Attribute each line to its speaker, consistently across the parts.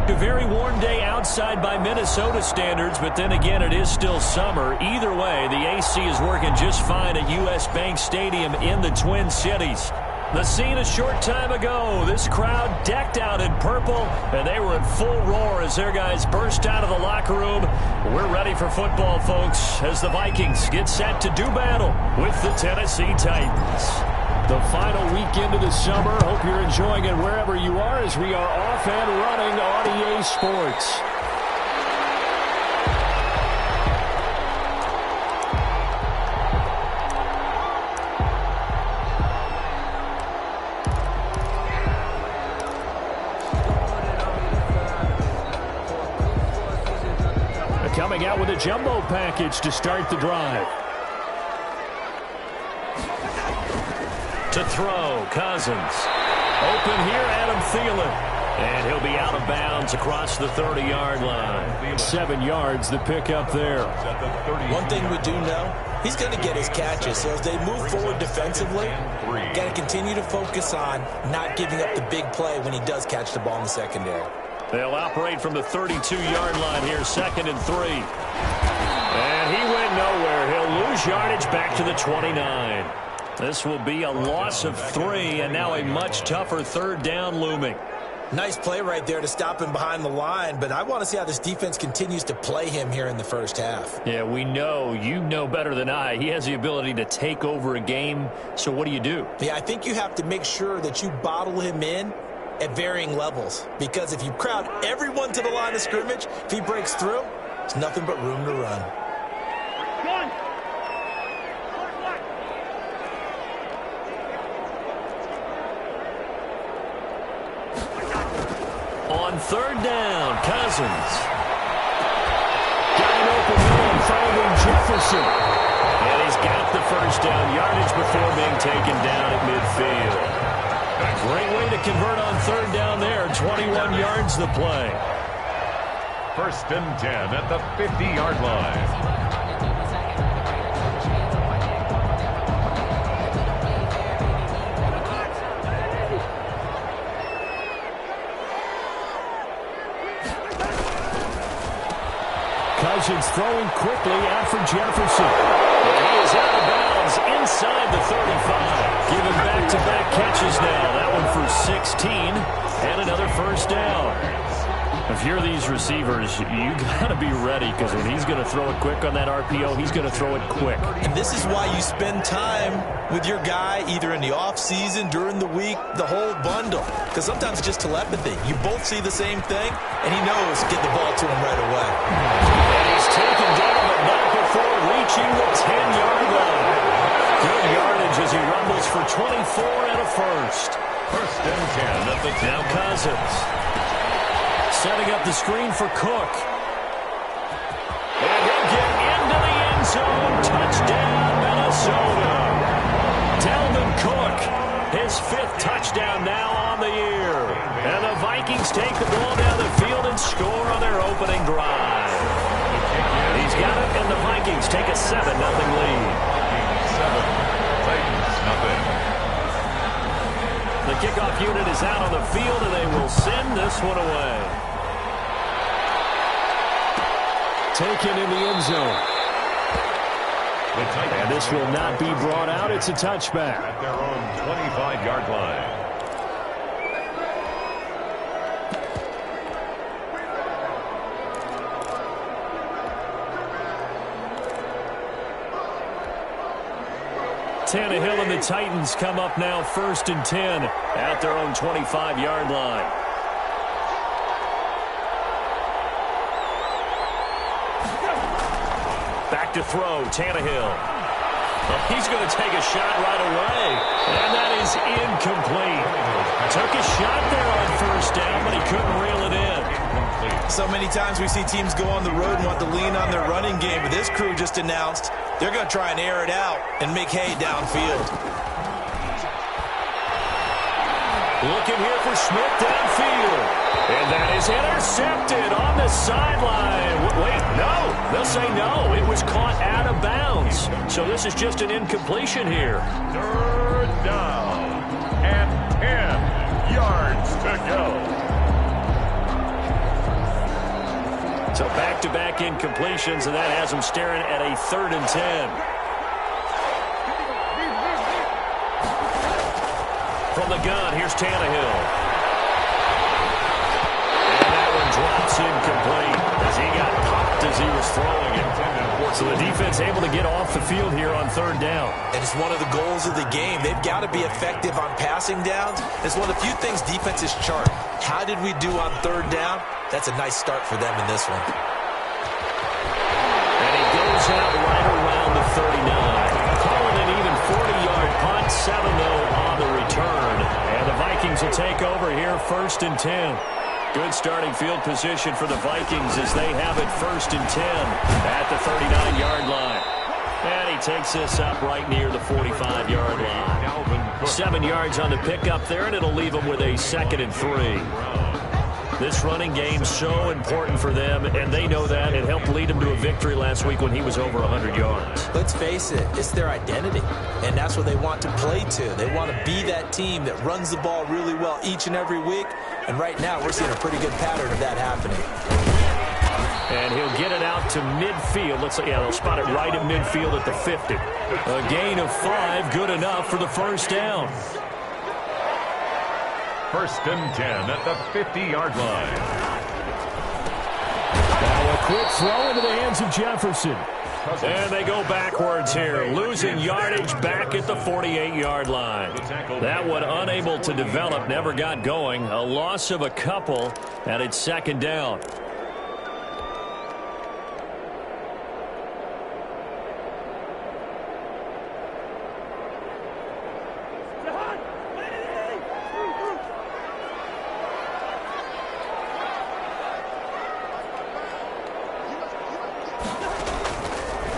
Speaker 1: A very warm day outside by Minnesota standards, but then again, it is still summer. Either way, the AC is working just fine at U.S. Bank Stadium in the Twin Cities. The scene a short time ago, this crowd decked out in purple, and they were in full roar as their guys burst out of the locker room. We're ready for football, folks, as the Vikings get set to do battle with the Tennessee Titans. The final weekend of the summer. Hope you're enjoying it wherever you are as we are off and running on EA Sports. Coming out with a jumbo package to start the drive. To throw, Cousins. Open here, Adam Thielen. And he'll be out of bounds across the 30-yard line. 7 yards, the pickup there.
Speaker 2: One thing we do know, he's going to get his catches. So as they move forward defensively, got to continue to focus on not giving up the big play when he does catch the ball in the secondary.
Speaker 1: They'll operate from the 32-yard line here, 2nd and 3. And he went nowhere. He'll lose yardage back to the 29. This will be a loss of 3, and now a much tougher 3rd down looming.
Speaker 2: Nice play right there to stop him behind the line, but I want to see how this defense continues to play him here in the first half.
Speaker 1: Yeah, we know. You know better than I. He has the ability to take over a game, so what do?
Speaker 2: Yeah, I think you have to make sure that you bottle him in at varying levels, because if you crowd everyone to the line of scrimmage, if he breaks through, there's nothing but room to run.
Speaker 1: On 3rd down, Cousins. Got an open man finding Jefferson. And he's got the 1st down yardage before being taken down at midfield. Great way to convert on 3rd down there. 21 yards the play.
Speaker 3: 1st and 10 at the 50-yard line.
Speaker 1: Cousins throwing quickly after Jefferson. And he is out of bounds inside the 35. Giving back-to-back catches now. That one for 16 and another 1st down. If you're these receivers, you got to be ready, because when he's going to throw it quick on that RPO, he's going to throw it quick.
Speaker 2: And this is why you spend time with your guy either in the offseason, during the week, the whole bundle. Because sometimes it's just telepathy. You both see the same thing, and he knows get the ball to him right away.
Speaker 1: And he's taken down, but not before reaching the 10-yard line. Good yardage as he rumbles for 24 and a 1st.
Speaker 3: 1st and 10 at the 10.
Speaker 1: Now Cousins. Setting up the screen for Cook. And he'll get into the end zone. Touchdown, Minnesota. Dalvin Cook, his 5th touchdown now on the year. And the Vikings take the ball down the field and score on their opening drive. He's got it, and the Vikings take a 7-0 lead.
Speaker 3: 7, Titans, nothing.
Speaker 1: The kickoff unit is out on the field, and they will send this one away. Taken in the end zone. And this will not be brought out. It's a touchback.
Speaker 3: At their own 25-yard line.
Speaker 1: Tannehill and the Titans come up now 1st and 10 at their own 25-yard line. Back to throw, Tannehill. He's going to take a shot right away, and that is incomplete. Took a shot there on 1st down, but he couldn't reel it in.
Speaker 2: So many times we see teams go on the road and want to lean on their running game, but this crew just announced they're going to try and air it out and make hay downfield.
Speaker 1: Looking here for Smith downfield. And that is intercepted on the sideline. Wait, no. They'll say no. It was caught out of bounds. So this is just an incompletion here.
Speaker 3: 3rd down and 10 yards to go.
Speaker 1: So back-to-back incompletions, and that has them staring at a 3rd and 10. From the gun, here's Tannehill. And that one drops incomplete as he got popped as he was throwing it. So the defense able to get off the field here on 3rd down.
Speaker 2: And it's one of the goals of the game. They've got to be effective on passing downs. It's one of the few things defenses chart. How did we do on 3rd down? That's a nice start for them in this one.
Speaker 1: And he goes out right around the 39. Calling an even 40-yard punt, 7 though on the return. And the Vikings will take over here 1st and 10. Good starting field position for the Vikings as they have it 1st and 10 at the 39-yard line. And he takes this up right near the 45-yard line. 7 yards on the pickup there, and it'll leave him with a 2nd and 3. This running game's so important for them, and they know that. It helped lead them to a victory last week when he was over 100 yards.
Speaker 2: Let's face it, it's their identity, and that's what they want to play to. They want to be that team that runs the ball really well each and every week, and right now we're seeing a pretty good pattern of that happening.
Speaker 1: And he'll get it out to midfield. Looks like, yeah, they'll spot it right at midfield at the 50. A gain of 5, good enough for the 1st down.
Speaker 3: 1st and 10 at the 50-yard line.
Speaker 1: Now a quick throw into the hands of Jefferson. And they go backwards here, losing yardage back at the 48-yard line. That one unable to develop, never got going. A loss of a couple, and it's 2nd down.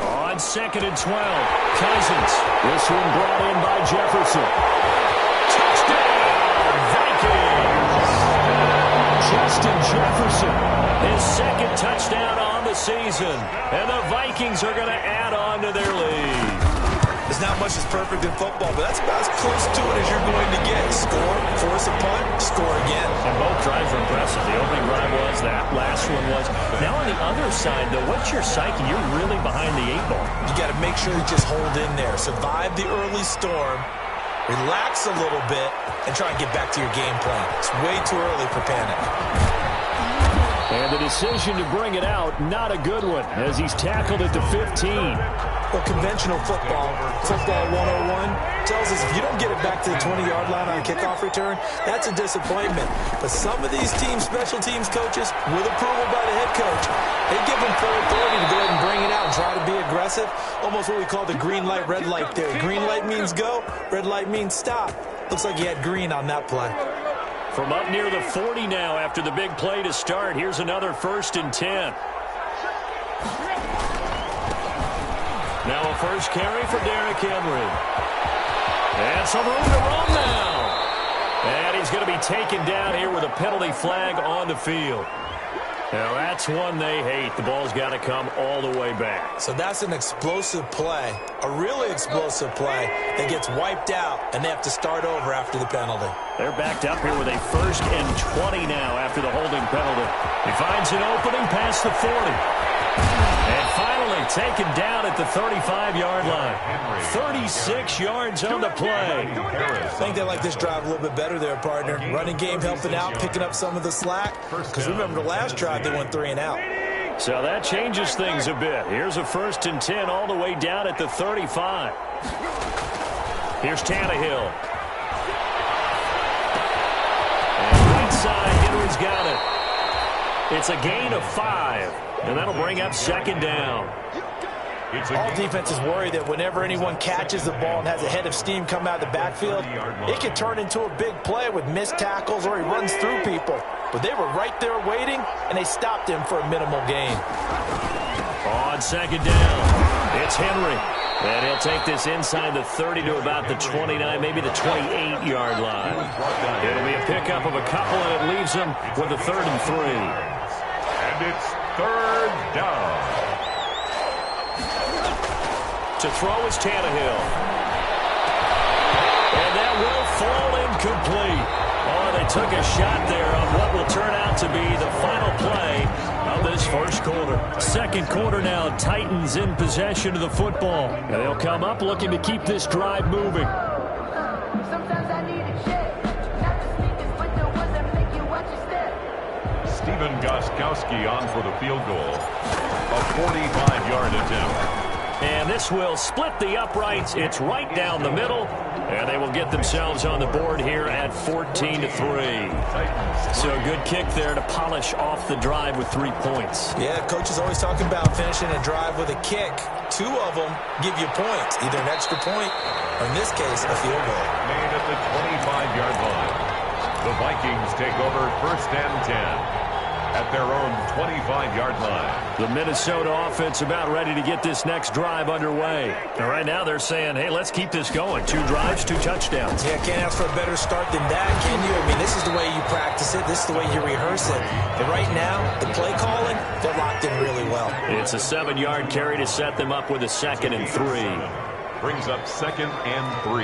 Speaker 1: On 2nd and 12, Cousins. This one brought in by Jefferson. Touchdown, Vikings! Justin Jefferson, his 2nd touchdown on the season. And the Vikings are going to add on to their lead.
Speaker 2: There's not much that's perfect in football, but that's about as close to it as you're going to get. Score, force a punt, score again.
Speaker 1: And both drives were impressive. The opening drive was, that last one was. Now on the other side, though, what's your psyche? You're really behind the 8 ball.
Speaker 2: You got to make sure you just hold in there. Survive the early storm, relax a little bit, and try and get back to your game plan. It's way too early for panic.
Speaker 1: And the decision to bring it out, not a good one, as he's tackled at the 15.
Speaker 2: Well, conventional football 101, tells us if you don't get it back to the 20-yard line on a kickoff return, that's a disappointment. But some of these teams, special teams coaches, with approval by the head coach, they give them full authority to go ahead and bring it out and try to be aggressive. Almost what we call the green light, red light theory. Green light means go, red light means stop. Looks like you had green on that play.
Speaker 1: From up near the 40 now after the big play to start, here's another 1st and 10. Now a first carry for Derrick Henry. And some room to run now. And he's going to be taken down here with a penalty flag on the field. Now that's one they hate. The ball's got to come all the way back.
Speaker 2: So that's an explosive play, a really explosive play that gets wiped out, and they have to start over after the penalty.
Speaker 1: They're backed up here with a 1st and 20 now after the holding penalty. He finds an opening past the 40. And finally taken down at the 35-yard line. 36 yards on the play.
Speaker 2: I think they like this drive a little bit better there, partner. Running game helping out, picking up some of the slack. Because remember the last drive, they went 3 and out.
Speaker 1: So that changes things a bit. Here's a 1st and 10 all the way down at the 35. Here's Tannehill. And right side, Henry's got it. It's a gain of 5. And that'll bring up 2nd down.
Speaker 2: All defenses worry that whenever anyone catches the ball and has a head of steam come out of the backfield, it can turn into a big play with missed tackles or he runs through people. But they were right there waiting, and they stopped him for a minimal gain.
Speaker 1: On 2nd down, it's Henry. And he'll take this inside the 30 to about the 29, maybe the 28-yard line. It'll be a pickup of a couple, and it leaves him with a 3rd and 3.
Speaker 3: And it's 3rd down.
Speaker 1: To throw is Tannehill. And that will fall incomplete. Oh, they took a shot there on what will turn out to be the final play of this first quarter. Second quarter now, Titans in possession of the football. And they'll come up looking to keep this drive moving.
Speaker 3: Stephen Gostkowski on for the field goal. A 45-yard attempt.
Speaker 1: And this will split the uprights. It's right down the middle. And they will get themselves on the board here at 14-3. So a good kick there to polish off the drive with 3 points.
Speaker 2: Yeah, coach is always talking about finishing a drive with a kick. 2 of them give you points, either an extra point or, in this case, a field goal.
Speaker 3: Made at the 25-yard line. The Vikings take over 1st and 10. At their own 25-yard line.
Speaker 1: The Minnesota offense about ready to get this next drive underway. And right now they're saying, hey, let's keep this going. 2 drives, 2 touchdowns.
Speaker 2: Yeah, can't ask for a better start than that, can you? I mean, this is the way you practice it. This is the way you rehearse it. But right now, the play calling, they're locked in really well. It's
Speaker 1: a 7-yard carry to set them up with a 2nd and 3.
Speaker 3: Brings up 2nd and 3.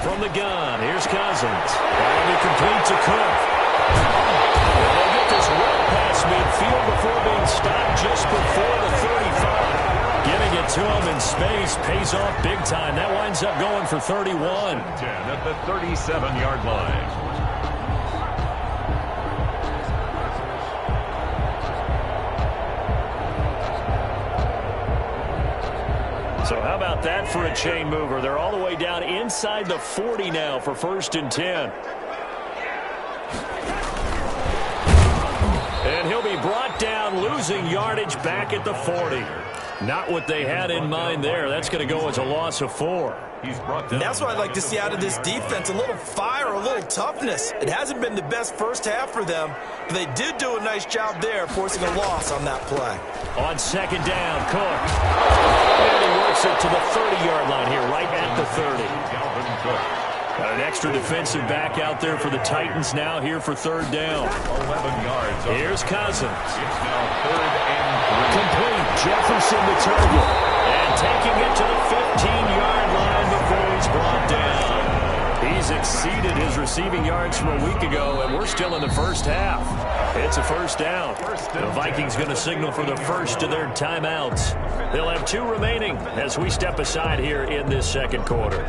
Speaker 1: From the gun, here's Cousins. And he completes a Cook. And they'll get this well past midfield before being stopped just before the 35. Getting it to him in space pays off big time. That winds up going for 31.
Speaker 3: 10 at the 37-yard line.
Speaker 1: So how about that for a chain mover? They're all the way down inside the 40 now for 1st and 10. And he'll be brought down, losing yardage back at the 40. Not what they had in mind there. That's going to go as a loss of 4.
Speaker 2: And that's what I'd like to see out of this defense, a little fire, a little toughness. It hasn't been the best first half for them, but they did do a nice job there, forcing a loss on that play.
Speaker 1: On 2nd down, Cook. And he works it to the 30-yard line here, right at the 30. Got an extra defensive back out there for the Titans now here for 3rd down.
Speaker 3: 11 yards.
Speaker 1: Here's Cousins.
Speaker 3: It's now 3rd and 3.
Speaker 1: Complete. Jefferson the target. And taking it to the 15-yard line before he's brought down. He's exceeded his receiving yards from a week ago, and we're still in the first half. It's a 1st down. The Vikings going to signal for the first of their timeouts. They'll have 2 remaining as we step aside here in this 2nd quarter.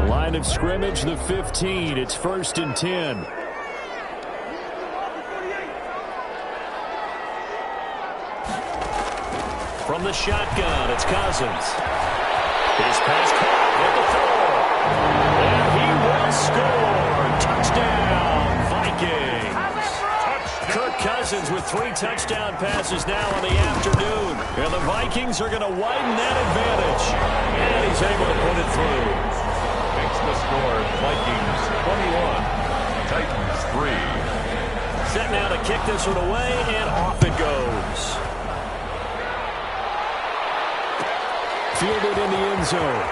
Speaker 1: Line of scrimmage, the 15. It's 1st and 10. From the shotgun, it's Cousins. His pass caught at the 4. And he will score. Touchdown, Vikings. Kirk Cousins with 3 touchdown passes now in the afternoon. And the Vikings are going to widen that advantage. And he's able to put it through.
Speaker 3: The score, Vikings 21, Titans 3.
Speaker 1: Set now to kick this one away, and off it goes. Fielded in the end zone.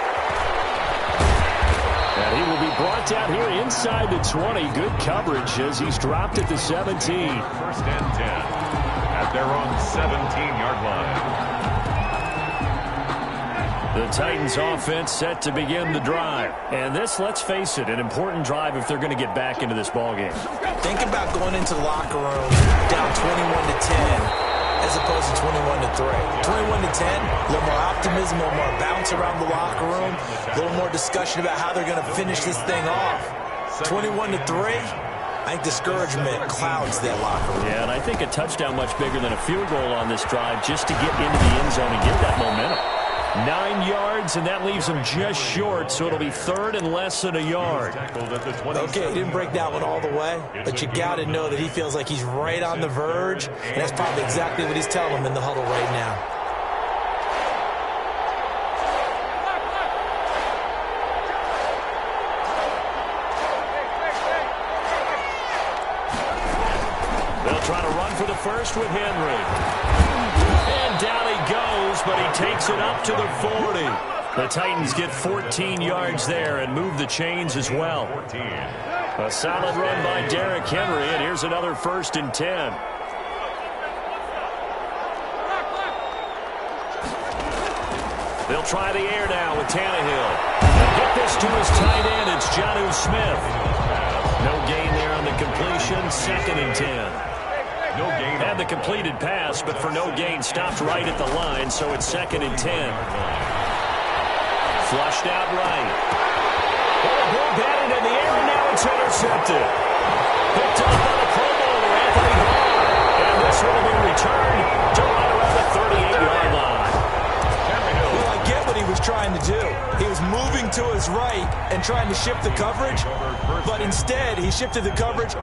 Speaker 1: And he will be brought down here inside the 20. Good coverage as he's dropped at the 17.
Speaker 3: 1st and 10 at their own 17-yard line.
Speaker 1: The Titans offense set to begin the drive. And this, let's face it, an important drive if they're going to get back into this ballgame.
Speaker 2: Think about going into the locker room down 21-10 as opposed to 21-3. 21-10, a little more optimism, a little more bounce around the locker room, a little more discussion about how they're going to finish this thing off. 21-3, I think discouragement clouds that locker room.
Speaker 1: Yeah, and I think a touchdown much bigger than a field goal on this drive just to get into the end zone and get that momentum. 9 yards, and that leaves him just short, so it'll be 3rd and less than a yard.
Speaker 2: Okay, he didn't break that one all the way, but you got to know that he feels like he's right on the verge, and that's probably exactly what he's telling him in the huddle right now.
Speaker 1: They'll try to run for the first with Henry. And down he goes, but he takes it up to the 40. The Titans get 14 yards there and move the chains as well. A solid run by Derrick Henry, and here's another 1st and 10. They'll try the air now with Tannehill. And get this to his tight end. It's Jonnu Smith. No gain there on the completion. 2nd and 10.
Speaker 3: No gain.
Speaker 1: Had the completed pass, but for no gain, stopped right at the line, so it's 2nd and 10. Flushed out right. Ball batted in the air, and now it's intercepted. Picked up by the Pro Bowler, Anthony Barr. And this one will be returned to right around the 38-yard line.
Speaker 2: Well, I get what he was trying to do. He was moving to his right and trying to shift the coverage, but instead he shifted the coverage